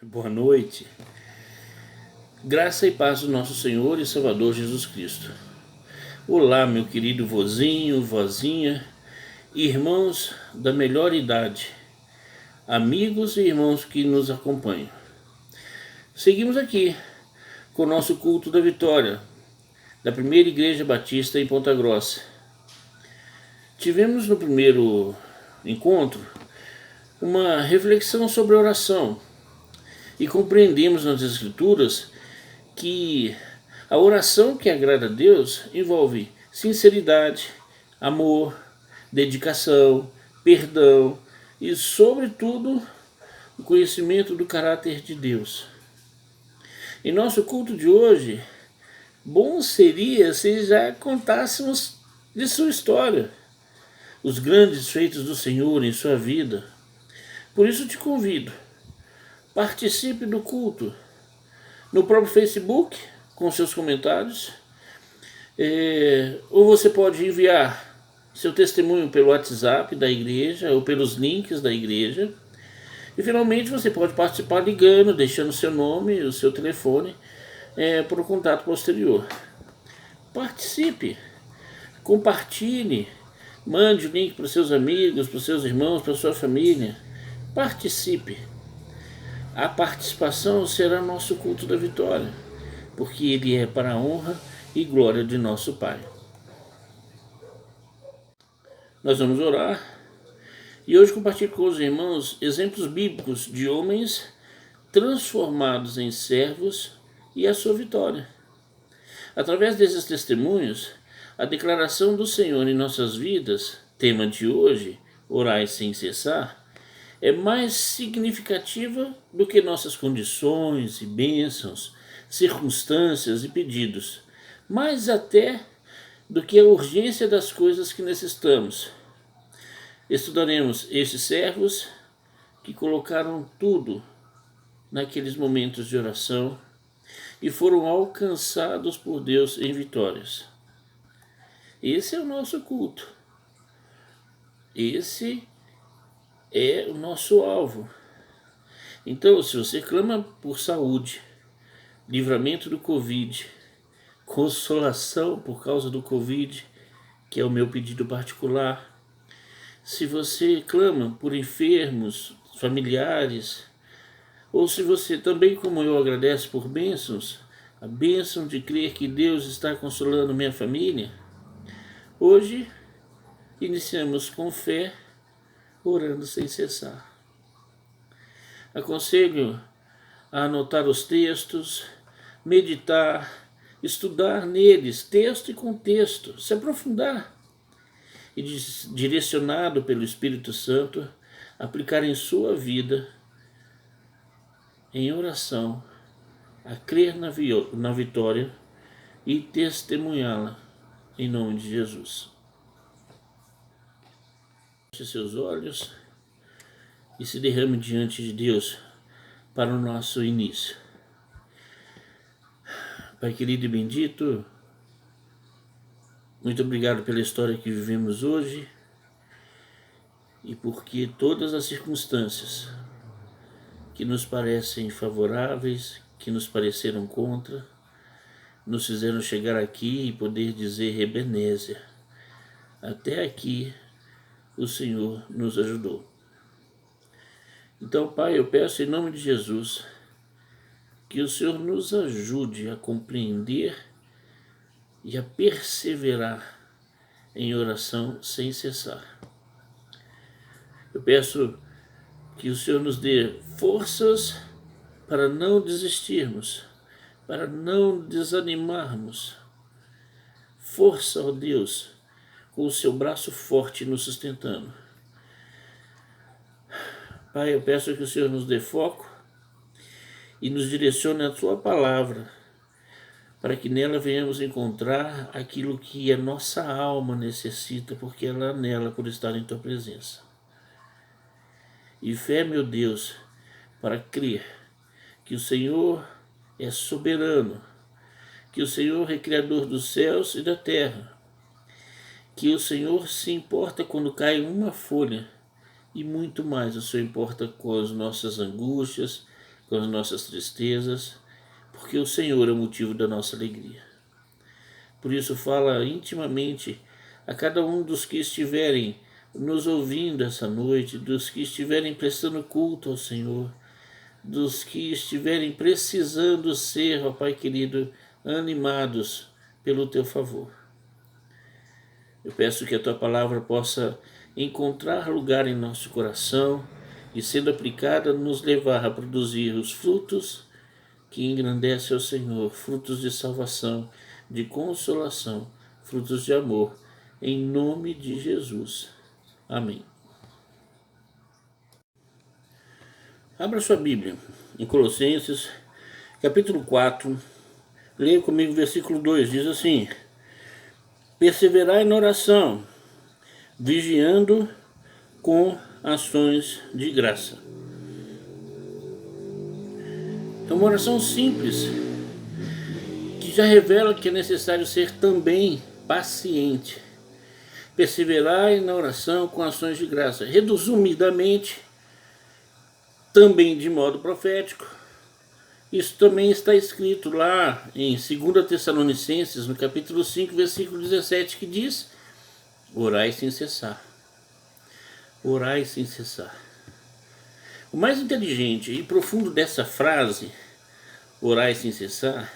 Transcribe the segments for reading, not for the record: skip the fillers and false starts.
Boa noite. Graça e paz do nosso Senhor e Salvador Jesus Cristo. Olá, meu querido vozinho, vozinha, irmãos da melhor idade, amigos e irmãos que nos acompanham. Seguimos aqui com o nosso culto da vitória da Primeira Igreja Batista em Ponta Grossa. Tivemos no primeiro encontro uma reflexão sobre a oração e compreendemos nas Escrituras que a oração que agrada a Deus envolve sinceridade, amor, dedicação, perdão e, sobretudo, o conhecimento do caráter de Deus. Em nosso culto de hoje, bom seria se já contássemos de sua história, os grandes feitos do Senhor em sua vida. Por isso te convido, participe do culto no próprio Facebook com seus comentários, ou você pode enviar seu testemunho pelo WhatsApp da igreja ou pelos links da igreja, e finalmente você pode participar ligando, deixando seu nome e o seu telefone para o contato posterior. Participe, compartilhe, mande o link para os seus amigos, para os seus irmãos, para a sua família. Participe. A participação será nosso culto da vitória, porque ele é para a honra e glória de nosso Pai. Nós vamos orar e hoje compartilho com os irmãos exemplos bíblicos de homens transformados em servos e a sua vitória. Através desses testemunhos, a declaração do Senhor em nossas vidas, tema de hoje, orai sem cessar, é mais significativa do que nossas condições e bênçãos, circunstâncias e pedidos, mais até do que a urgência das coisas que necessitamos. Estudaremos estes servos que colocaram tudo naqueles momentos de oração e foram alcançados por Deus em vitórias. Esse é o nosso culto. Esse é o nosso alvo. Então, se você clama por saúde, livramento do Covid, consolação por causa do Covid, que é o meu pedido particular, se você clama por enfermos, familiares, ou se você também, como eu, agradece por bênçãos, a bênção de crer que Deus está consolando minha família, hoje iniciamos com fé, orando sem cessar. Aconselho a anotar os textos, meditar, estudar neles, texto e contexto, se aprofundar e, direcionado pelo Espírito Santo, aplicar em sua vida, em oração, a crer na vitória e testemunhá-la em nome de Jesus. Feche seus olhos e se derrame diante de Deus para o nosso início. Pai querido e bendito, muito obrigado pela história que vivemos hoje e porque todas as circunstâncias que nos parecem favoráveis, que nos pareceram contra, nos fizeram chegar aqui e poder dizer Ebenezer. Até aqui o Senhor nos ajudou. Então, Pai, eu peço em nome de Jesus que o Senhor nos ajude a compreender e a perseverar em oração sem cessar. Eu peço que o Senhor nos dê forças para não desistirmos, para não desanimarmos. Força, ó Deus, com o seu braço forte nos sustentando. Pai, eu peço que o Senhor nos dê foco e nos direcione a Sua palavra, para que nela venhamos encontrar aquilo que a nossa alma necessita, porque ela é nela por estar em Tua presença. E fé, meu Deus, para crer que o Senhor é soberano, que o Senhor é Criador dos céus e da terra, que o Senhor se importa quando cai uma folha, e muito mais o Senhor importa com as nossas angústias, com as nossas tristezas, porque o Senhor é o motivo da nossa alegria. Por isso, fala intimamente a cada um dos que estiverem nos ouvindo essa noite, dos que estiverem prestando culto ao Senhor, dos que estiverem precisando ser, ó Pai querido, animados pelo Teu favor. Eu peço que a Tua palavra possa encontrar lugar em nosso coração e, sendo aplicada, nos levar a produzir os frutos que engrandecem ao Senhor, frutos de salvação, de consolação, frutos de amor, em nome de Jesus. Amém. Abra sua Bíblia em Colossenses, capítulo 4, leia comigo o versículo 2, diz assim: perseverai na oração, vigiando com ações de graça. É uma oração simples, que já revela que é necessário ser também paciente. Perseverai na oração com ações de graça. Resumidamente, também de modo profético, isso também está escrito lá em 2 Tessalonicenses, no capítulo 5, versículo 17, que diz: orai sem cessar. Orai sem cessar. O mais inteligente e profundo dessa frase, orai sem cessar,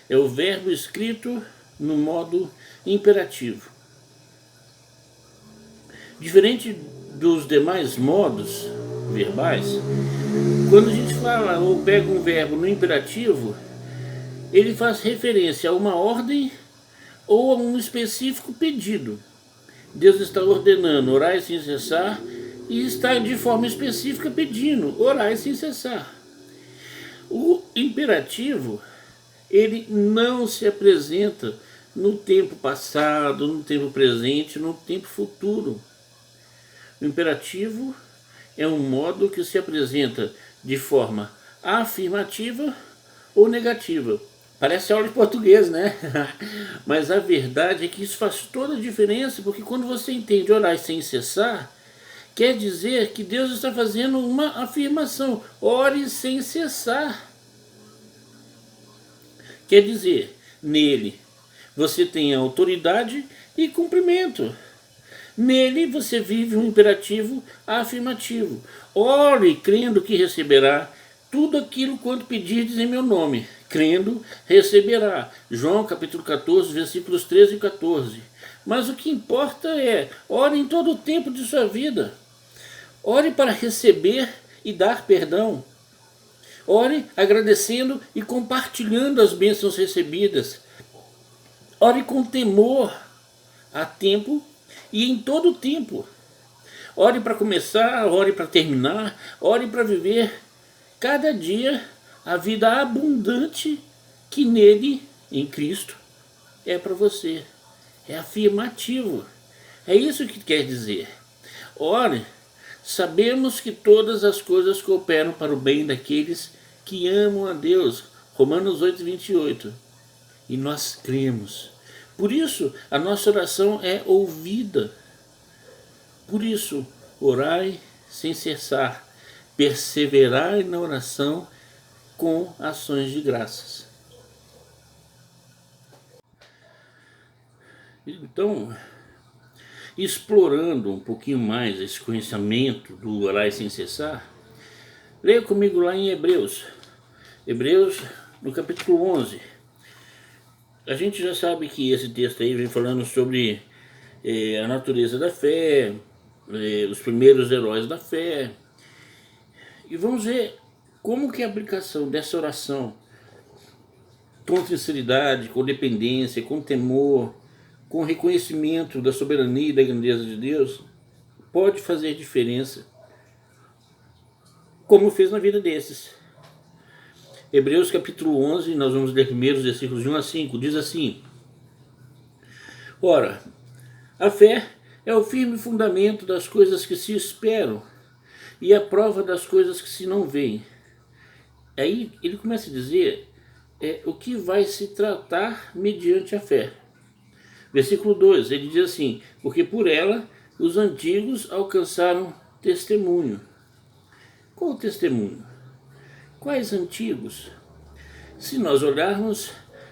é o verbo escrito no modo imperativo. Diferente dos demais modos verbais, quando a gente fala ou pega um verbo no imperativo, ele faz referência a uma ordem ou a um específico pedido. Deus está ordenando orai sem cessar e está de forma específica pedindo orai sem cessar. O imperativo, ele não se apresenta no tempo passado, no tempo presente, no tempo futuro. O imperativo é um modo que se apresenta de forma afirmativa ou negativa. Parece aula de português, né? Mas a verdade é que isso faz toda a diferença, porque quando você entende orar sem cessar, quer dizer que Deus está fazendo uma afirmação. Ore sem cessar. Quer dizer, nele você tem autoridade e cumprimento. Nele você vive um imperativo afirmativo. Ore crendo que receberá tudo aquilo quanto pedirdes em meu nome. Crendo, receberá. João capítulo 14, versículos 13 e 14. Mas o que importa é, ore em todo o tempo de sua vida. Ore para receber e dar perdão. Ore agradecendo e compartilhando as bênçãos recebidas. Ore com temor a tempo e em todo o tempo. Ore para começar, ore para terminar, ore para viver cada dia a vida abundante que nele, em Cristo, é para você. É afirmativo. É isso que quer dizer. Ore, sabemos que todas as coisas cooperam para o bem daqueles que amam a Deus. Romanos 8, 28. E nós cremos. Por isso, a nossa oração é ouvida. Por isso, orai sem cessar. Perseverai na oração com ações de graças. Então, explorando um pouquinho mais esse conhecimento do orar sem cessar, leia comigo lá em Hebreus. Hebreus, no capítulo 11. A gente já sabe que esse texto aí vem falando sobre a natureza da fé, os primeiros heróis da fé. E vamos ver como que a aplicação dessa oração com sinceridade, com dependência, com temor, com reconhecimento da soberania e da grandeza de Deus pode fazer diferença, como fez na vida desses. Hebreus capítulo 11, nós vamos ler primeiros versículos de 1 a 5, diz assim: ora, a fé é o firme fundamento das coisas que se esperam e a prova das coisas que se não veem. Aí ele começa a dizer o que vai se tratar mediante a fé. Versículo 2, ele diz assim: porque por ela os antigos alcançaram testemunho. Qual o testemunho? Quais antigos? Se nós olharmos,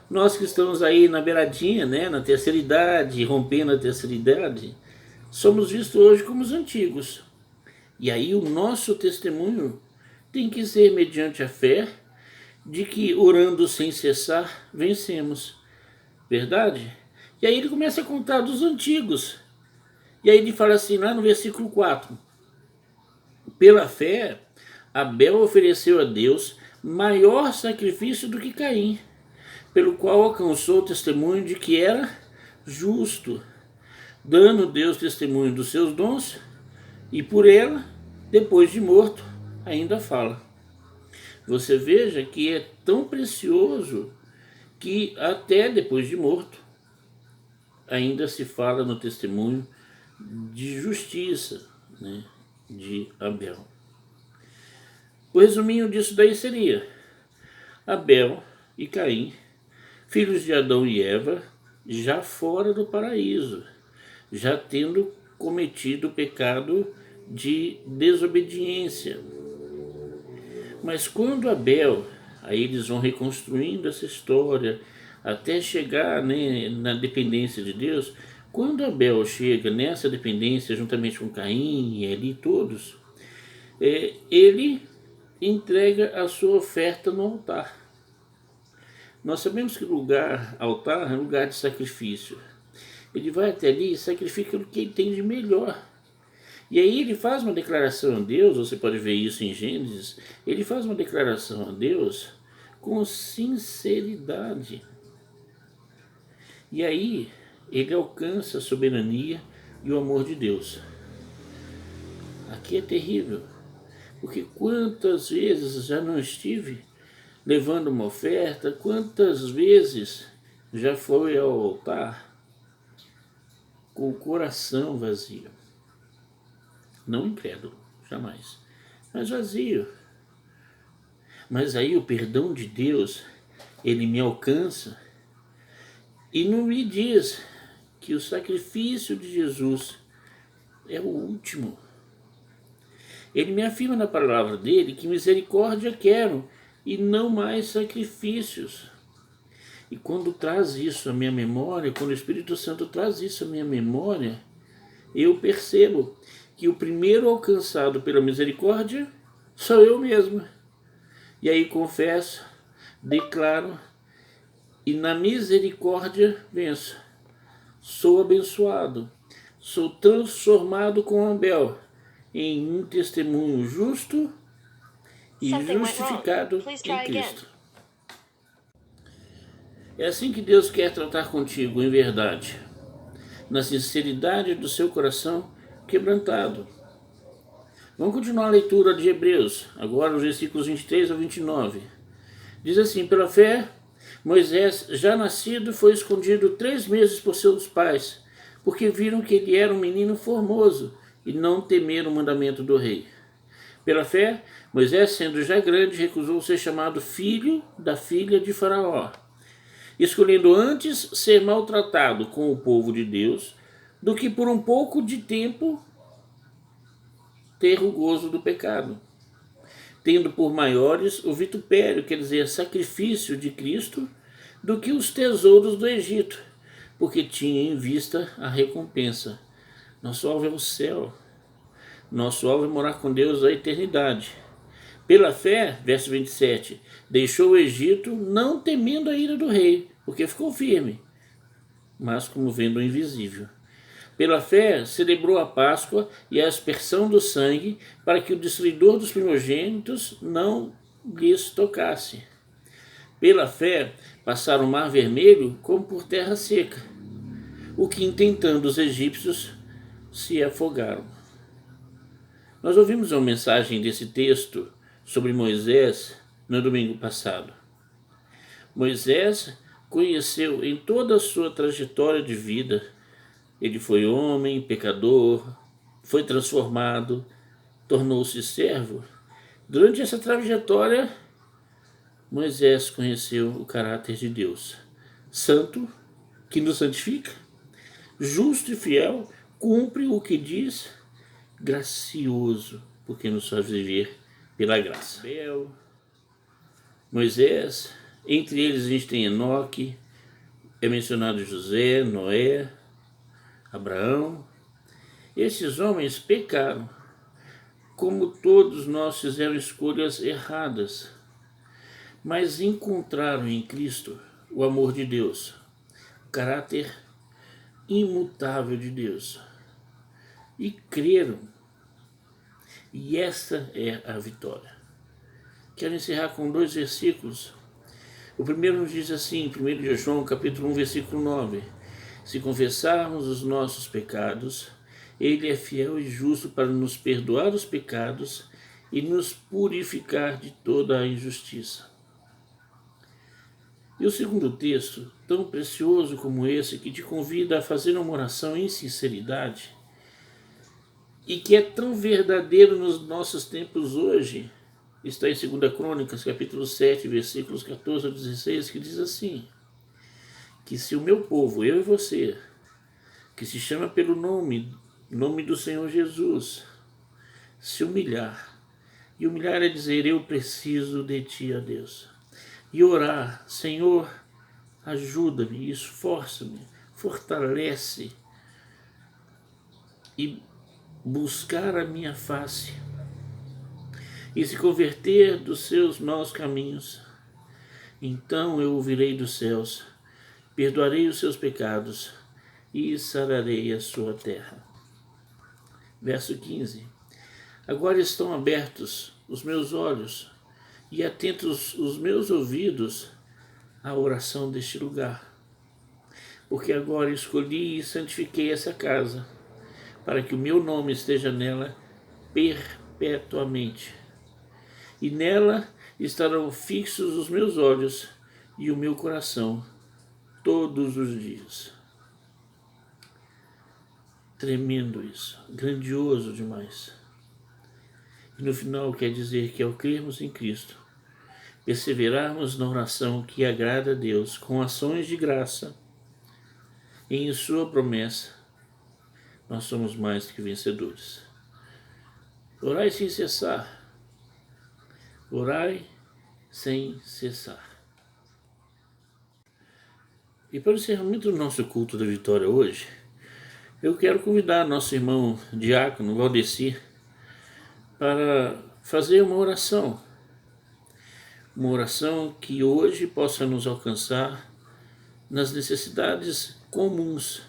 nós que estamos aí na beiradinha, né, na terceira idade, rompendo a terceira idade, somos vistos hoje como os antigos. E aí o nosso testemunho tem que ser mediante a fé de que, orando sem cessar, vencemos. Verdade? E aí ele começa a contar dos antigos. E aí ele fala assim, lá no versículo 4. Pela fé, Abel ofereceu a Deus maior sacrifício do que Caim, pelo qual alcançou o testemunho de que era justo, dando Deus testemunho dos seus dons, e por ela, depois de morto, ainda fala. Você veja que é tão precioso que até depois de morto ainda se fala no testemunho de justiça, né, de Abel. O resuminho disso daí seria: Abel e Caim, filhos de Adão e Eva, já fora do paraíso, já tendo cometido o pecado de desobediência. Mas quando Abel, aí eles vão reconstruindo essa história até chegar, né, na dependência de Deus. Quando Abel chega nessa dependência juntamente com Caim e ali todos, ele entrega a sua oferta no altar. Nós sabemos que altar é lugar de sacrifício. Ele vai até ali e sacrifica o que ele tem de melhor. E aí ele faz uma declaração a Deus, você pode ver isso em Gênesis, ele faz uma declaração a Deus com sinceridade. E aí ele alcança a soberania e o amor de Deus. Aqui é terrível, porque quantas vezes já não estive levando uma oferta, quantas vezes já foi ao altar com o coração vazio. Não incrédulo, jamais, mas vazio. Mas aí o perdão de Deus, ele me alcança e não me diz que o sacrifício de Jesus é o último. Ele me afirma na palavra dele que misericórdia quero e não mais sacrifícios. E quando traz isso à minha memória, quando o Espírito Santo traz isso à minha memória, eu percebo que o primeiro alcançado pela misericórdia sou eu mesmo. E aí confesso, declaro, e na misericórdia venço. Sou abençoado, sou transformado com Abel em um testemunho justo e justificado em Cristo. É assim que Deus quer tratar contigo em verdade, na sinceridade do seu coração quebrantado. Vamos continuar a leitura de Hebreus, agora os versículos 23 ao 29. Diz assim: pela fé, Moisés, já nascido, foi escondido 3 meses por seus pais, porque viram que ele era um menino formoso e não temeram o mandamento do rei. Pela fé, Moisés, sendo já grande, recusou ser chamado filho da filha de Faraó, escolhendo antes ser maltratado com o povo de Deus do que por um pouco de tempo ter o gozo do pecado, tendo por maiores o vitupério, quer dizer, sacrifício de Cristo, do que os tesouros do Egito, porque tinha em vista a recompensa. Nosso alvo é o céu, nosso alvo é morar com Deus a eternidade. Pela fé, verso 27, deixou o Egito não temendo a ira do rei, porque ficou firme, mas como vendo o invisível. Pela fé, celebrou a Páscoa e a aspersão do sangue, para que o destruidor dos primogênitos não lhes tocasse. Pela fé, passaram o mar vermelho como por terra seca, o que, intentando os egípcios, se afogaram. Nós ouvimos uma mensagem desse texto sobre Moisés no domingo passado. Moisés conheceu em toda a sua trajetória de vida. Ele foi homem, pecador, foi transformado, tornou-se servo. Durante essa trajetória, Moisés conheceu o caráter de Deus, santo, que nos santifica, justo e fiel, cumpre o que diz, gracioso, porque nos faz viver pela graça. Moisés. Entre eles a gente tem Enoque, é mencionado José, Noé, Abraão. Esses homens pecaram, como todos nós fizeram escolhas erradas, mas encontraram em Cristo o amor de Deus, o caráter imutável de Deus, e creram. E esta é a vitória. Quero encerrar com 2 versículos. O primeiro nos diz assim, 1 de João, capítulo 1, versículo 9. Se confessarmos os nossos pecados, Ele é fiel e justo para nos perdoar os pecados e nos purificar de toda a injustiça. E o segundo texto, tão precioso como esse, que te convida a fazer uma oração em sinceridade e que é tão verdadeiro nos nossos tempos hoje, está em 2 Crônicas, capítulo 7, versículos 14 a 16, que diz assim: que se o meu povo, eu e você, que se chama pelo nome do Senhor Jesus, se humilhar, e humilhar é dizer, eu preciso de ti, ó Deus, e orar, Senhor, ajuda-me, esforça-me, fortalece, e buscar a minha face, e se converter dos seus maus caminhos, então eu ouvirei dos céus, perdoarei os seus pecados e sararei a sua terra. Verso 15. Agora estão abertos os meus olhos e atentos os meus ouvidos à oração deste lugar, porque agora escolhi e santifiquei essa casa, para que o meu nome esteja nela perpetuamente. E nela estarão fixos os meus olhos e o meu coração todos os dias. Tremendo isso, grandioso demais. E no final quer dizer que ao crermos em Cristo, perseverarmos na oração que agrada a Deus com ações de graça e em sua promessa, nós somos mais que vencedores. Orai sem cessar. Orai sem cessar. E para o encerramento do nosso culto da vitória hoje, eu quero convidar nosso irmão diácono Valdeci para fazer uma oração que hoje possa nos alcançar nas necessidades comuns.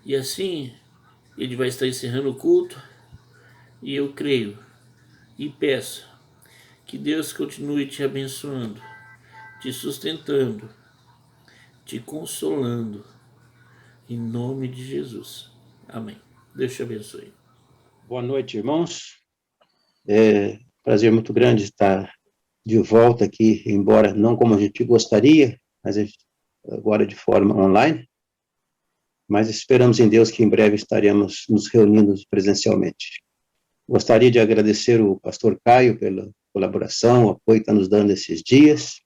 E assim, ele vai estar encerrando o culto, e eu creio e peço que Deus continue te abençoando, te sustentando, te consolando, em nome de Jesus. Amém. Deus te abençoe. Boa noite, irmãos. É prazer muito grande estar de volta aqui, embora não como a gente gostaria, mas agora de forma online. Mas esperamos em Deus que em breve estaremos nos reunindo presencialmente. Gostaria de agradecer o pastor Caio pela colaboração, o apoio que está nos dando esses dias.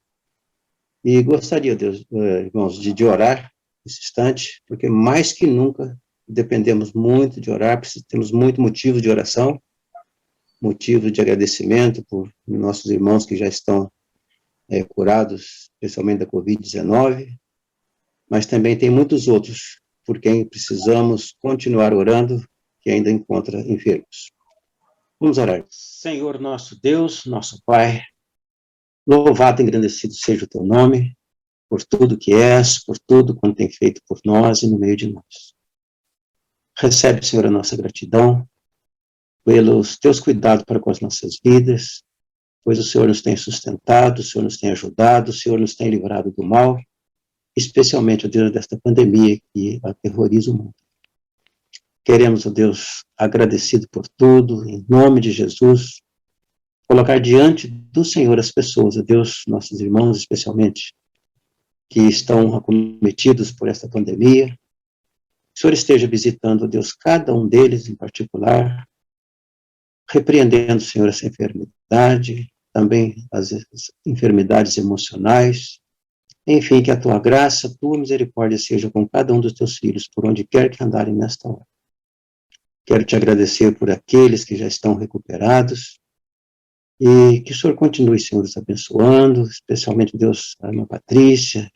E gostaria, Deus, irmãos, de orar nesse instante, porque mais que nunca dependemos muito de orar, temos muito motivo de oração, motivo de agradecimento por nossos irmãos que já estão curados, especialmente da Covid-19, mas também tem muitos outros por quem precisamos continuar orando, que ainda encontra enfermos. Vamos orar. Senhor nosso Deus, nosso Pai, louvado e engrandecido seja o teu nome, por tudo que és, por tudo quanto tem feito por nós e no meio de nós. Recebe, Senhor, a nossa gratidão pelos teus cuidados para com as nossas vidas, pois o Senhor nos tem sustentado, o Senhor nos tem ajudado, o Senhor nos tem livrado do mal, especialmente, ó Deus, desta pandemia que aterroriza o mundo. Queremos, ó Deus, agradecido por tudo, em nome de Jesus, colocar diante do Senhor as pessoas, ó Deus, nossos irmãos especialmente, que estão acometidos por esta pandemia. O Senhor esteja visitando, ó Deus, cada um deles em particular, repreendendo, Senhor, essa enfermidade, também as enfermidades emocionais. Enfim, que a tua graça, a tua misericórdia seja com cada um dos teus filhos, por onde quer que andarem nesta hora. Quero te agradecer por aqueles que já estão recuperados E que o Senhor continue, Senhor, nos abençoando, especialmente, Deus, a irmã Patrícia,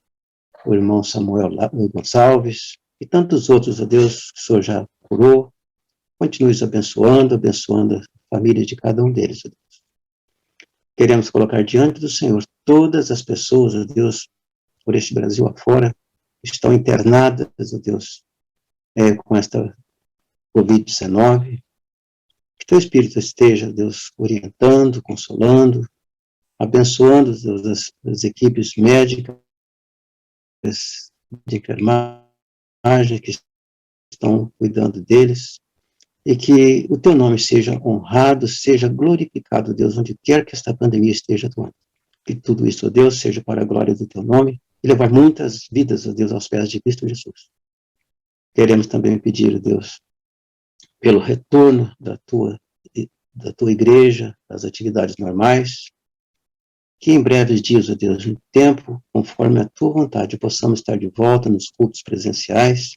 o irmão Samuel Gonçalves, e tantos outros, ó Deus, que o Senhor já curou. Continue nos abençoando, abençoando a família de cada um deles, ó Deus. Queremos colocar diante do Senhor todas as pessoas, ó Deus, por este Brasil afora, que estão internadas, ó Deus, com esta Covid-19. Que teu Espírito esteja, Deus, orientando, consolando, abençoando, Deus, as equipes médicas de enfermagem que estão cuidando deles, e que o teu nome seja honrado, seja glorificado, Deus, onde quer que esta pandemia esteja atuando. Que tudo isso, ó Deus, seja para a glória do teu nome, e levar muitas vidas, ó Deus, aos pés de Cristo Jesus. Queremos também pedir, ó Deus, pelo retorno da tua igreja, das atividades normais, que em breves dias, ó Deus, no tempo, conforme a tua vontade, possamos estar de volta nos cultos presenciais,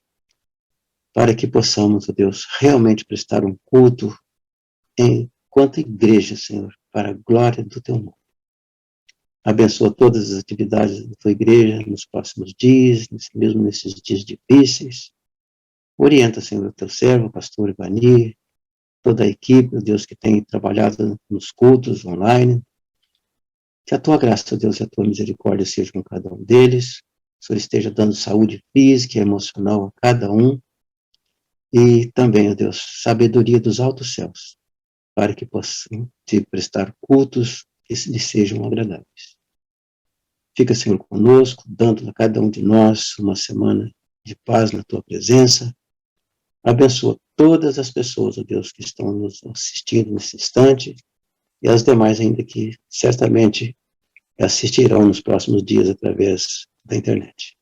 para que possamos, ó Deus, realmente prestar um culto enquanto igreja, Senhor, para a glória do teu nome. Abençoa todas as atividades da tua igreja nos próximos dias, mesmo nesses dias difíceis. Orienta, Senhor, o teu servo, o pastor Ivani, toda a equipe, ó Deus, que tem trabalhado nos cultos online. Que a tua graça, ó Deus, e a tua misericórdia sejam com cada um deles. O Senhor esteja dando saúde física e emocional a cada um. E também, ó Deus, sabedoria dos altos céus, para que possam te prestar cultos que lhes sejam agradáveis. Fica, Senhor, conosco, dando a cada um de nós uma semana de paz na tua presença. Abençoa todas as pessoas, ó Deus, que estão nos assistindo nesse instante, e as demais ainda que certamente assistirão nos próximos dias através da internet.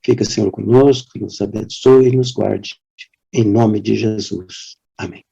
Fica, Senhor, conosco, nos abençoe e nos guarde. Em nome de Jesus. Amém.